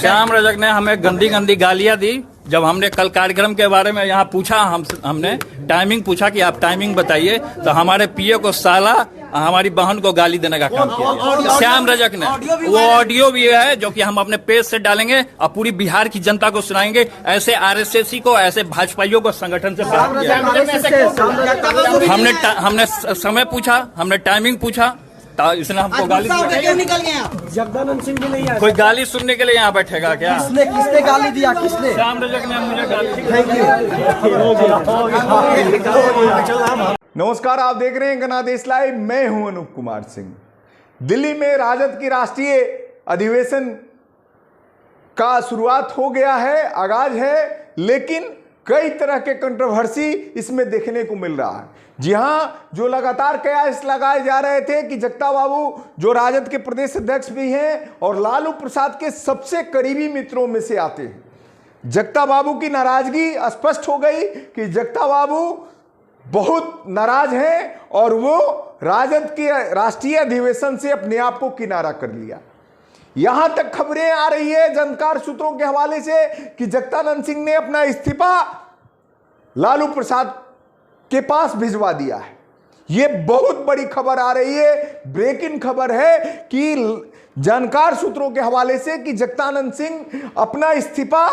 श्याम रजक ने हमें गंदी गंदी गालियां दी। जब हमने कल कार्यक्रम के बारे में यहाँ पूछा, हमने टाइमिंग पूछा कि आप टाइमिंग बताइए, तो हमारे पीए को साला, हमारी बहन को गाली देने का काम किया श्याम रजक ने। वो ऑडियो भी है जो कि हम अपने पेज से डालेंगे और पूरी बिहार की जनता को सुनाएंगे। ऐसे आरएसएसी को, ऐसे भाजपाइयों को संगठन से बात किया। हमने समय पूछा, हमने टाइमिंग पूछा, इसने हमको गाली निकल गए। जगदानंद सिंह भी नहीं आए। कोई गाली सुनने के लिए यहाँ बैठेगा क्या? किसने गाली दिया? किसने? श्याम रजक ने मुझे गाली दी। नमस्कार, आप देख रहे हैं गनादेश लाइव। मैं हूं अनूप कुमार सिंह। दिल्ली में राजद की राष्ट्रीय अधिवेशन का शुरुआत हो गया है, आगाज है, लेकिन कई तरह के कंट्रोवर्सी इसमें देखने को मिल रहा है। जी हां, जो लगातार कयास लगाए जा रहे थे कि जगता बाबू जो राजद के प्रदेश अध्यक्ष भी हैं और लालू प्रसाद के सबसे करीबी मित्रों में से आते हैं, जगता बाबू की नाराजगी स्पष्ट हो गई कि जगता बाबू बहुत नाराज हैं और वो राजद के राष्ट्रीय अधिवेशन से अपने आप को किनारा कर लिया। यहां तक खबरें आ रही है जानकार सूत्रों के हवाले से कि जगदानंद सिंह ने अपना इस्तीफा लालू प्रसाद के पास भिजवा दिया है। यह बहुत बड़ी खबर आ रही है, ब्रेकिंग खबर है कि जानकार सूत्रों के हवाले से कि जगदानंद सिंह अपना इस्तीफा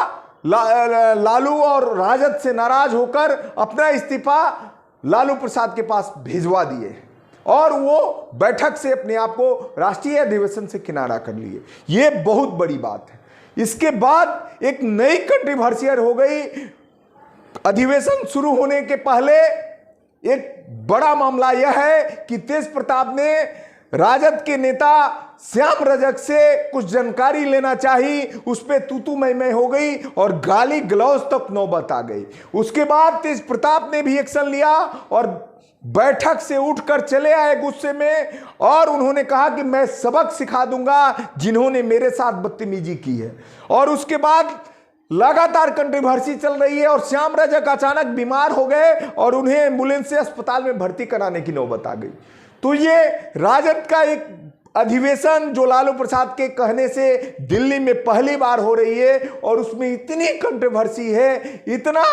लालू और राजद से नाराज होकर अपना इस्तीफा लालू प्रसाद के पास भिजवा दिए और वो बैठक से अपने आप को राष्ट्रीय अधिवेशन से किनारा कर लिए। ये बहुत बड़ी बात है। इसके बाद एक नई कंट्रोवर्सी हो गई। अधिवेशन शुरू होने के पहले एक बड़ा मामला यह है कि तेज प्रताप ने राजद के नेता श्याम रजक से कुछ जानकारी लेना चाहिए, उस पर तू मैं हो गई और गाली गलौज तक नौबत आ गई। उसके बाद तेज प्रताप ने भी एक्शन लिया और बैठक से उठकर चले आए गुस्से में और उन्होंने कहा कि मैं सबक सिखा दूंगा जिन्होंने मेरे साथ बदतमीजी की है। और उसके बाद लगातार कंट्रोवर्सी चल रही है और श्याम रजक अचानक बीमार हो गए और उन्हें एम्बुलेंस से अस्पताल में भर्ती कराने की नौबत आ गई। तो ये राजद का एक अधिवेशन जो लालू प्रसाद के कहने से दिल्ली में पहली बार हो रही है और उसमें इतनी कंट्रोवर्सी है, इतना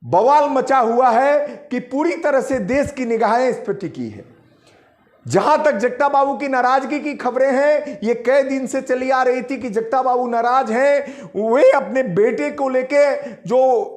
बवाल मचा हुआ है कि पूरी तरह से देश की निगाहें इस पर टिकी है। जहां तक जगता बाबू की नाराजगी की खबरें हैं, ये कई दिन से चली आ रही थी कि जगता बाबू नाराज हैं। वे अपने बेटे को लेके, जो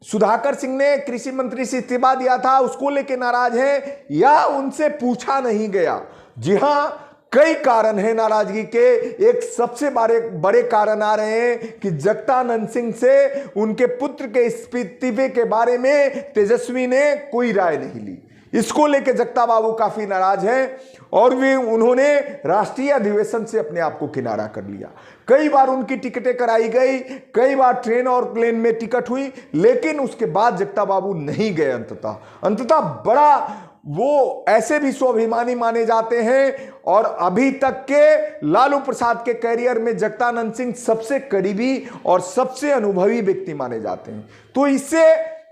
सुधाकर सिंह ने कृषि मंत्री से इस्तीफा दिया था, उसको लेके नाराज हैं या उनसे पूछा नहीं गया। जी हां, कई कारण हैं नाराजगी के। एक सबसे बड़े कारण आ रहे हैं कि जगदानंद सिंह से उनके पुत्र के इस्तीफे के बारे में तेजस्वी ने कोई राय नहीं ली। इसको लेके जगता बाबू काफी नाराज हैं और उन्होंने राष्ट्रीय अधिवेशन से अपने आप को किनारा कर लिया। कई बार उनकी टिकटें कराई गई, कई बार ट्रेन और प्लेन में टिकट हुई, लेकिन उसके बाद जगता बाबू नहीं गए। अंततः बड़ा वो ऐसे भी स्वाभिमानी माने जाते हैं और अभी तक के लालू प्रसाद के कैरियर में जगदानंद सिंह सबसे करीबी और सबसे अनुभवी व्यक्ति माने जाते हैं। तो इससे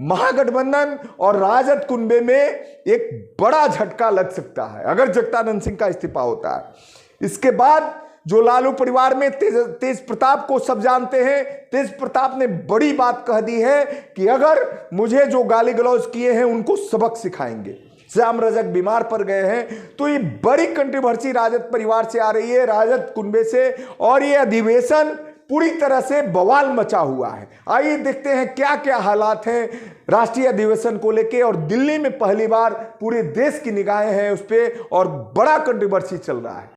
महागठबंधन और राजद कुनबे में एक बड़ा झटका लग सकता है अगर जगदानंद सिंह का इस्तीफा होता है। इसके बाद जो लालू परिवार में तेज प्रताप को सब जानते हैं, तेज प्रताप ने बड़ी बात कह दी है कि अगर मुझे जो गाली गलौज किए हैं उनको सबक सिखाएंगे। श्याम रजक बीमार पड़ गए हैं। तो ये बड़ी कंट्रोवर्सी राजद परिवार से आ रही है, राजद कुनबे से, और ये अधिवेशन पूरी तरह से बवाल मचा हुआ है। आइए देखते हैं क्या क्या हालात हैं राष्ट्रीय अधिवेशन को लेके और दिल्ली में पहली बार पूरे देश की निगाहें हैं उस पर और बड़ा कंट्रोवर्सी चल रहा है।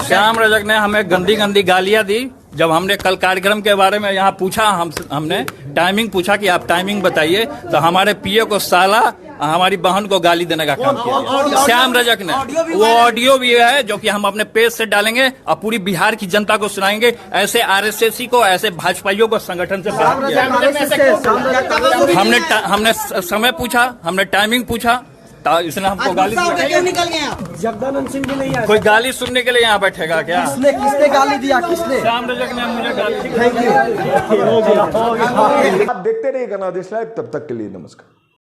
श्याम रजक ने हमें गंदी गंदी गालियां दी। जब हमने कल कार्यक्रम के बारे में यहाँ पूछा, हमने टाइमिंग पूछा कि आप टाइमिंग बताइए, तो हमारे पीए को साला, हमारी बहन को गाली देने का काम किया श्याम रजक ने। वो ऑडियो भी है जो कि हम अपने पेज से डालेंगे और पूरी बिहार की जनता को सुनाएंगे। ऐसे आरएसएसी को, ऐसे भाजपाइयों को संगठन से बात किया। हमने समय पूछा, हमने टाइमिंग पूछा, इसने हमको गाली निकल गए। जगदानंद सिंह भी नहीं आए। कोई गाली सुनने के लिए यहाँ बैठेगा क्या? किसने गाली दिया? किसने? श्याम रजक ने मुझे गाली दी। आप देखते रहिए गनादेश लाइव। तब तक के लिए नमस्कार।